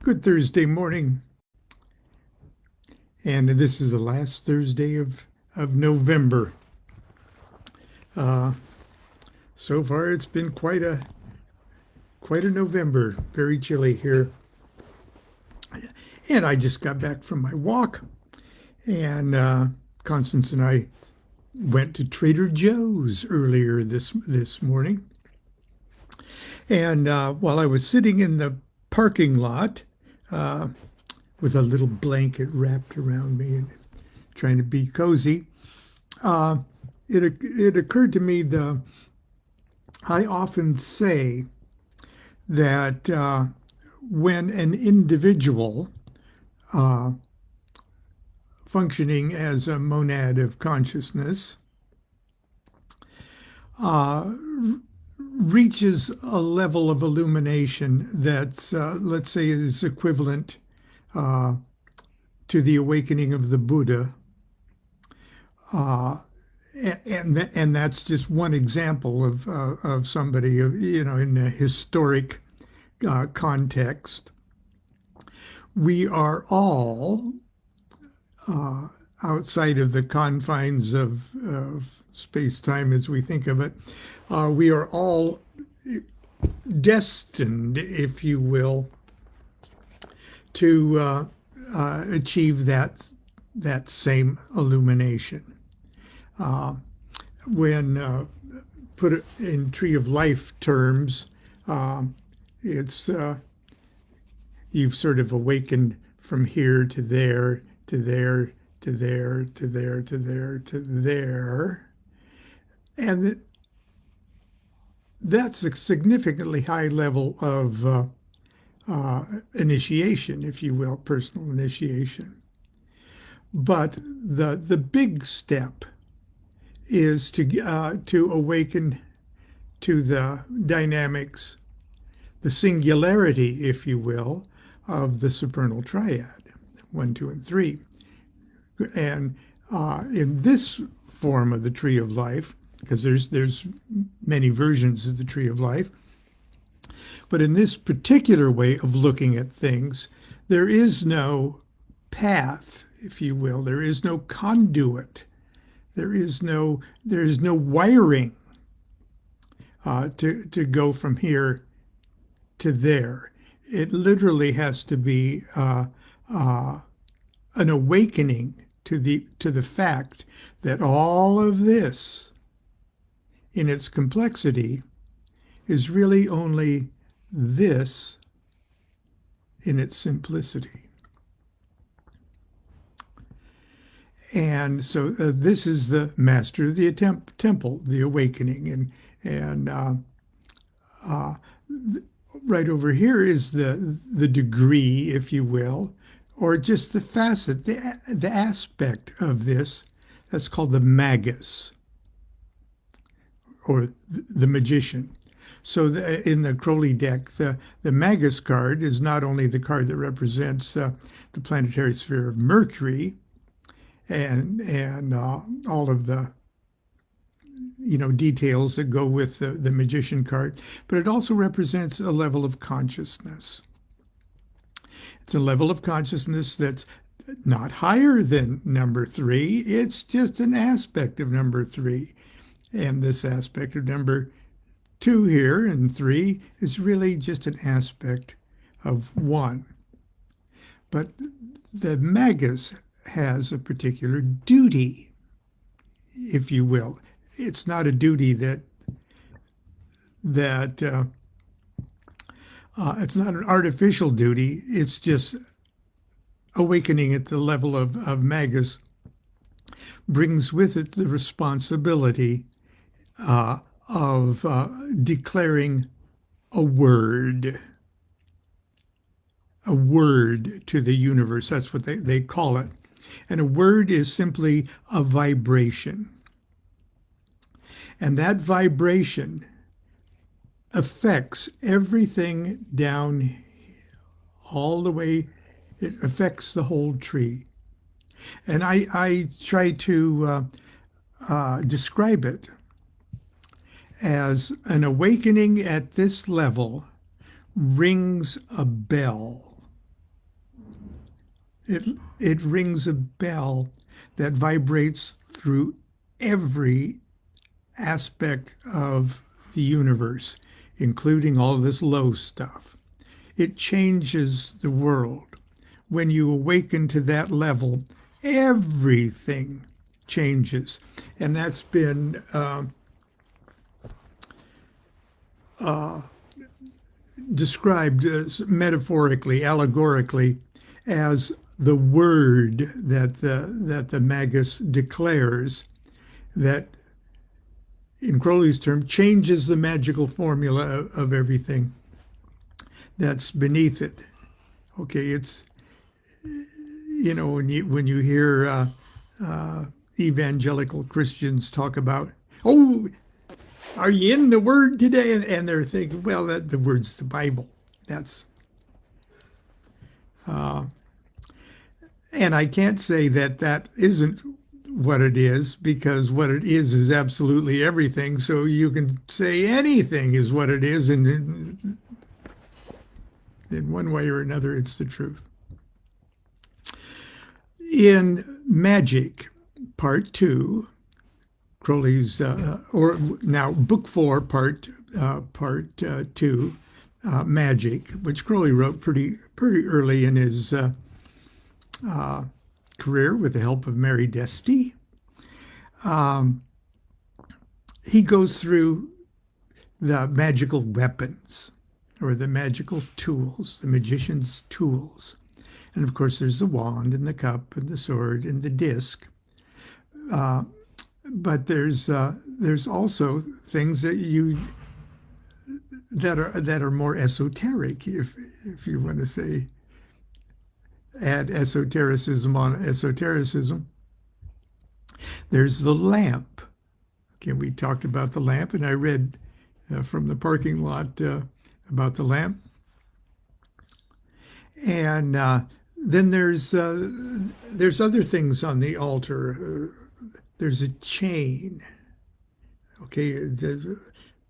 Good Thursday morning, and this is the last Thursday of November. Uh, so far, it's been quite a November. Very chilly here, and I just got back from my walk, and Constance and I went to Trader Joe's earlier this morning. And while I was sitting in the parking lot uh, with a little blanket wrapped around me and trying to be cozy, uh, it occurred to me I often say that when an individual uh, functioning as a monad of consciousness uh, reaches a level of illumination that, let's say, is equivalent uh, to the awakening of the Buddha. And that's just one example of somebody, in a historic context. We are all outside of the confines of space-time as we think of it. We are all destined, if you will, to achieve that same illumination. When put it in Tree of Life terms, it's you've sort of awakened from here to there, to there, to there, to there, to there, to there. And that's a significantly high level of initiation, if you will, personal initiation. But the big step is to awaken to the dynamics, the singularity, if you will, of the supernal triad, 1, 2, and 3. And in this form of the Tree of Life, because there's many versions of the Tree of Life, but in this particular way of looking at things, there is no path, if you will. There is no conduit. There is no wiring to go from here to there. It literally has to be an awakening to the fact that all of this, in its complexity, is really only this in its simplicity. And so this is the master of the temple, the awakening, and right over here is the degree, if you will, or just the facet, the aspect of this that's called the magus, or the magician. So in the Crowley deck, the magus card is not only the card that represents the planetary sphere of Mercury, and all of the details that go with the magician card, but it also represents a level of consciousness. It's a level of consciousness that's not higher than number 3. It's just an aspect of number 3. And this aspect of number 2 here and 3 is really just an aspect of 1. But the magus has a particular duty, if you will. It's not a duty that it's not an artificial duty. It's just awakening at the level of magus brings with it the responsibility of declaring a word to the universe. That's what they call it. And a word is simply a vibration. And that vibration affects everything down all the way. It affects the whole tree. And I try to describe it as an awakening at this level rings a bell. it rings a bell that vibrates through every aspect of the universe, including all this low stuff. It changes the world. When you awaken to that level, everything changes. And that's been described metaphorically, allegorically, as the word that the magus declares that, in Crowley's term, changes the magical formula of everything that's beneath it. Okay, it's, you know, when you hear evangelical Christians talk about, oh, are you in the Word today? And they're thinking, well, the Word's the Bible. That's, and I can't say that isn't what it is, because what it is absolutely everything. So you can say anything is what it is, and in one way or another, it's the truth. In Magick, Part 2, Crowley's, or now Book 4, Part 2, Magick, which Crowley wrote pretty early in his career with the help of Mary Desty. He goes through the magical weapons, or the magical tools, the magician's tools. And of course, there's the wand and the cup and the sword and the disc. But there's also things that are more esoteric, if you want to say, add esotericism on esotericism. There's the lamp. Okay, we talked about the lamp, and I read from the parking lot about the lamp. And then there's other things on the altar. There's a chain, okay,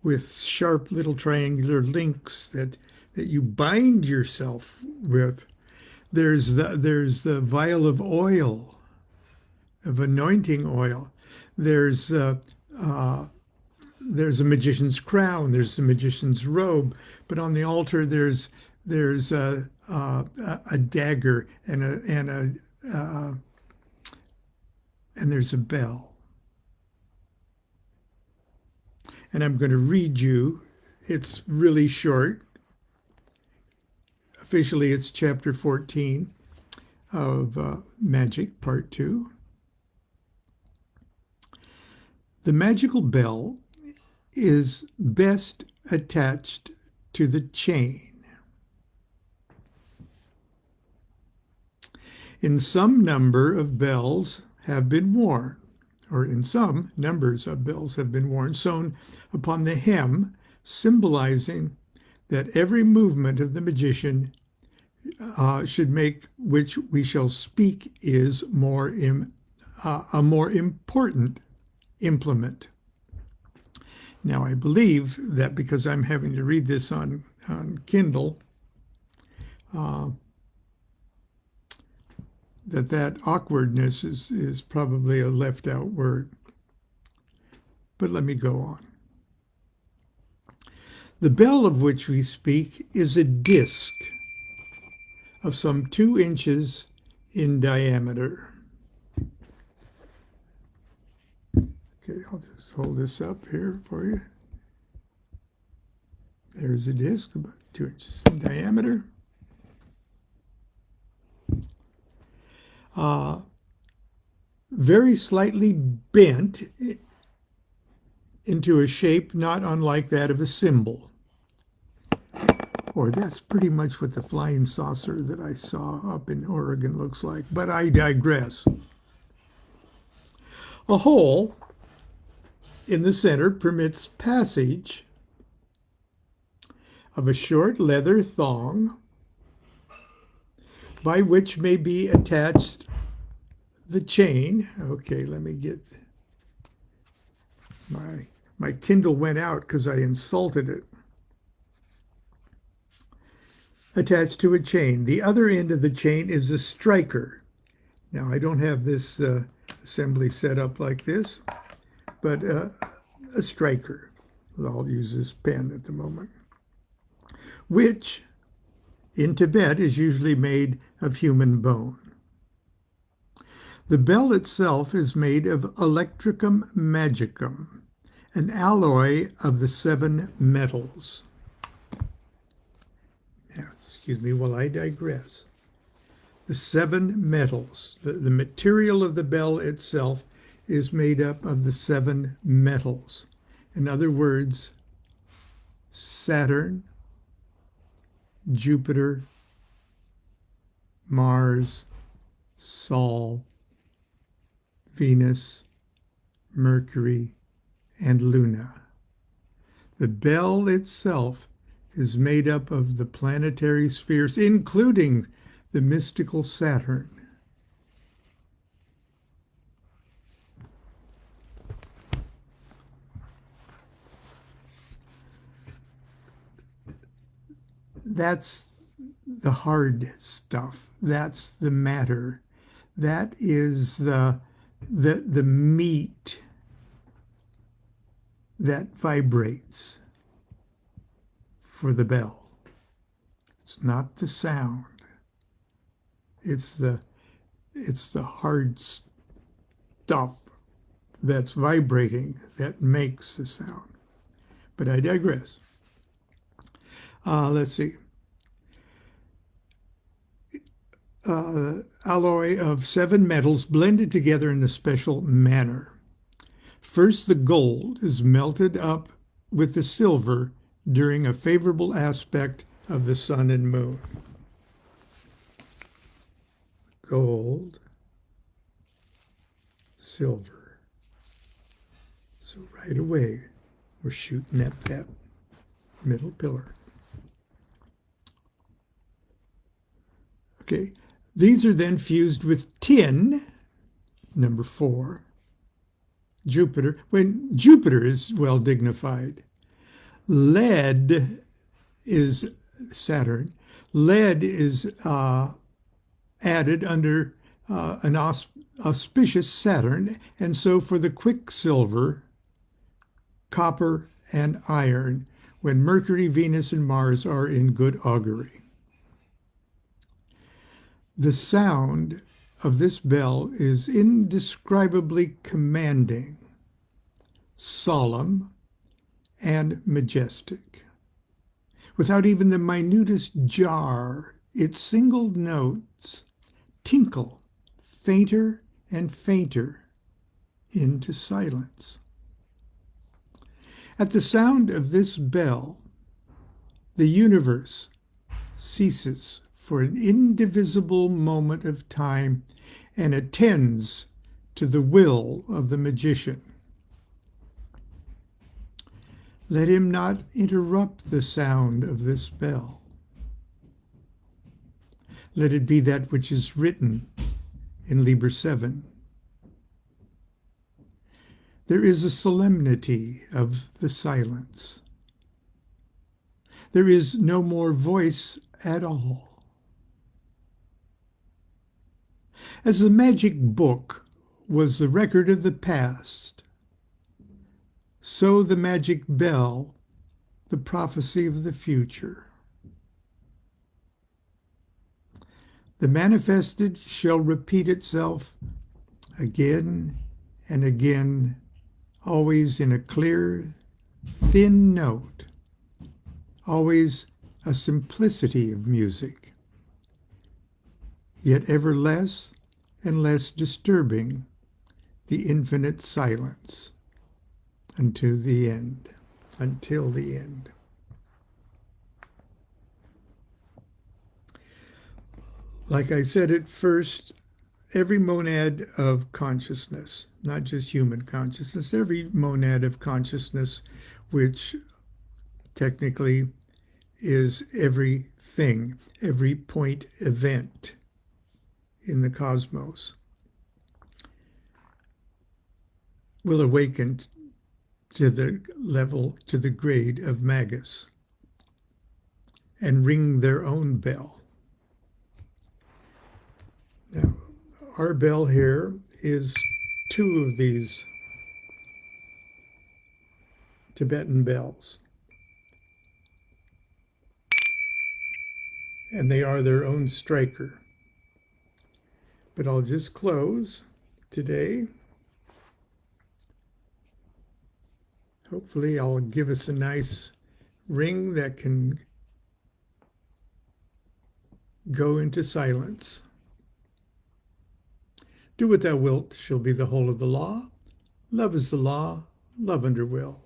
with sharp little triangular links that you bind yourself with. There's the vial of oil, of anointing oil. There's a magician's crown. There's a magician's robe. But on the altar, there's a dagger and there's a bell. And I'm going to read you. It's really short. Officially, it's chapter 14 of Magick, Part 2. The magical bell is best attached to the chain. In some number of bells have been worn, or in some numbers of bells have been worn, sewn upon the hem, symbolizing that every movement of the magician should make, which we shall speak, is a more important implement. Now, I believe that because I'm having to read this on Kindle, that awkwardness is probably a left out word. But let me go on. The bell of which we speak is a disc of some 2 inches in diameter. Okay, I'll just hold this up here for you. There's a disc about 2 inches in diameter. Very slightly bent into a shape not unlike that of a cymbal. Or that's pretty much what the flying saucer that I saw up in Oregon looks like, but I digress. A hole in the center permits passage of a short leather thong by which may be attached the chain. Okay, let me get my Kindle went out because I insulted it. attached to a chain. The other end of the chain is a striker. Now, I don't have this assembly set up like this, but a striker. I'll use this pen at the moment, which in Tibet is usually made of human bone. The bell itself is made of electricum magicum, an alloy of the 7 metals. Now, excuse me while I digress. The 7 metals, the material of the bell itself is made up of the 7 metals. In other words, Saturn, Jupiter, Mars, Sol, Venus, Mercury, and Luna. The bell itself is made up of the planetary spheres, including the mystical Saturn. That's the hard stuff. That's the matter. That is the meat that vibrates for the bell. It's not the sound. It's the hard stuff that's vibrating that makes the sound. But I digress. Let's see. Alloy of 7 metals blended together in a special manner. First, the gold is melted up with the silver during a favorable aspect of the sun and moon. Gold, silver. So right away, we're shooting at that middle pillar. Okay, these are then fused with tin, number 4, Jupiter, when Jupiter is well dignified. Lead is Saturn. Lead is added under an auspicious Saturn, and so for the quicksilver, copper, and iron, when Mercury, Venus, and Mars are in good augury. The sound of this bell is indescribably commanding, solemn, and majestic. Without even the minutest jar, its single notes tinkle fainter and fainter into silence. At the sound of this bell, the universe ceases for an indivisible moment of time and attends to the will of the magician. Let him not interrupt the sound of this bell. Let it be that which is written in Liber 7. There is a solemnity of the silence. There is no more voice at all. As the magic book was the record of the past, so the magic bell, the prophecy of the future. The manifested shall repeat itself again and again, always in a clear, thin note, always a simplicity of music, yet ever less and less disturbing the infinite silence until the end. Like I said at first, every monad of consciousness, not just human consciousness, every monad of consciousness, which technically is everything, every point event in the cosmos, will awaken to the level, to the grade of Magus. and ring their own bell. Now, our bell here is two of these Tibetan bells. And they are their own striker. But I'll just close today. Hopefully I'll give us a nice ring that can go into silence. Do what thou wilt shall be the whole of the law. Love is the law, love under will.